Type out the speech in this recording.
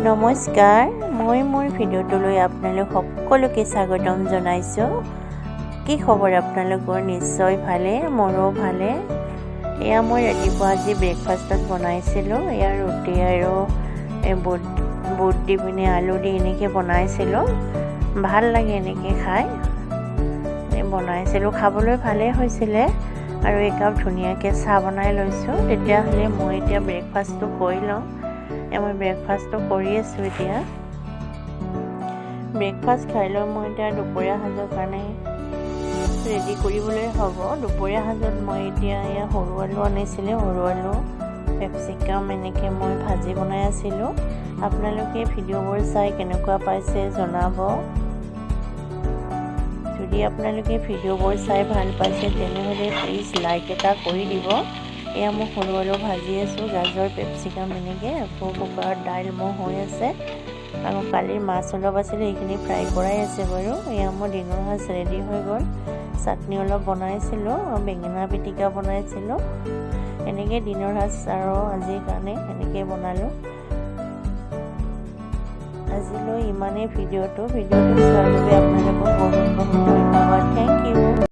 নমস্কাৰ, মই মোৰ ভিডিঅ'টোলৈ আপোনালোক সকলোকে স্বাগতম জনাইছোঁ। কি খবৰ আপোনালোকৰ? নিশ্চয় ভালে, মোৰো ভালে। এয়া মই ৰাতিপুৱা আজি ব্ৰেকফাষ্টত বনাইছিলোঁ। এয়া ৰুটি আৰু বুট দি পিনে আলু দি এনেকৈ বনাইছিলোঁ। ভাল লাগে এনেকৈ খাই বনাইছিলোঁ, খাবলৈ ভালেই হৈছিলে। আৰু একাপ ধুনীয়াকৈ চাহ বনাই লৈছোঁ। তেতিয়াহ'লে মই এতিয়া ব্ৰেকফাষ্টটো কৰি লওঁ। মই ব্ৰেকফাষ্টটো কৰি আছোঁ। এতিয়া ব্ৰেকফাষ্ট খাই লৈ মই এতিয়া দুপৰীয়া সাঁজৰ কাৰণে ৰেডি কৰিবলৈ হ'ব। দুপৰীয়া সাঁজত মই এতিয়া এয়া সৰু আলু আনিছিলে, সৰু আলু কেপচিকাম এনেকৈ মই ভাজি বনাই আছিলোঁ। আপোনালোকে ভিডিঅ'বোৰ চাই কেনেকুৱা পাইছে জনাব। যদি আপোনালোকে ভিডিঅ'বোৰ চাই ভাল পাইছে তেনেহ'লে প্লিজ লাইক এটা কৰি দিব। এয়া মই সৰু আলু ভাজি আছোঁ, গাজৰ কেপচিকাম এনেকৈ। আকৌ কুকাৰত দাইল মোৰ হৈ আছে, আকৌ কালিৰ মাছ অলপ আছিলে, সেইখিনি ফ্ৰাই কৰাই আছে বাৰু। এয়া মোৰ দিনৰ সাঁজ ৰেডি হৈ গ'ল। চাটনি অলপ বনাইছিলোঁ, বেঙেনা পিটিকা বনাইছিলোঁ। এনেকৈ দিনৰ সাঁজ আৰু আজিৰ কাৰণে এনেকৈ বনালোঁ। আজিলৈ ইমানেই ভিডিঅ'টো চোৱাৰ বাবে আপোনালোকক বহুত বহুত ধন্যবাদ। Thank U.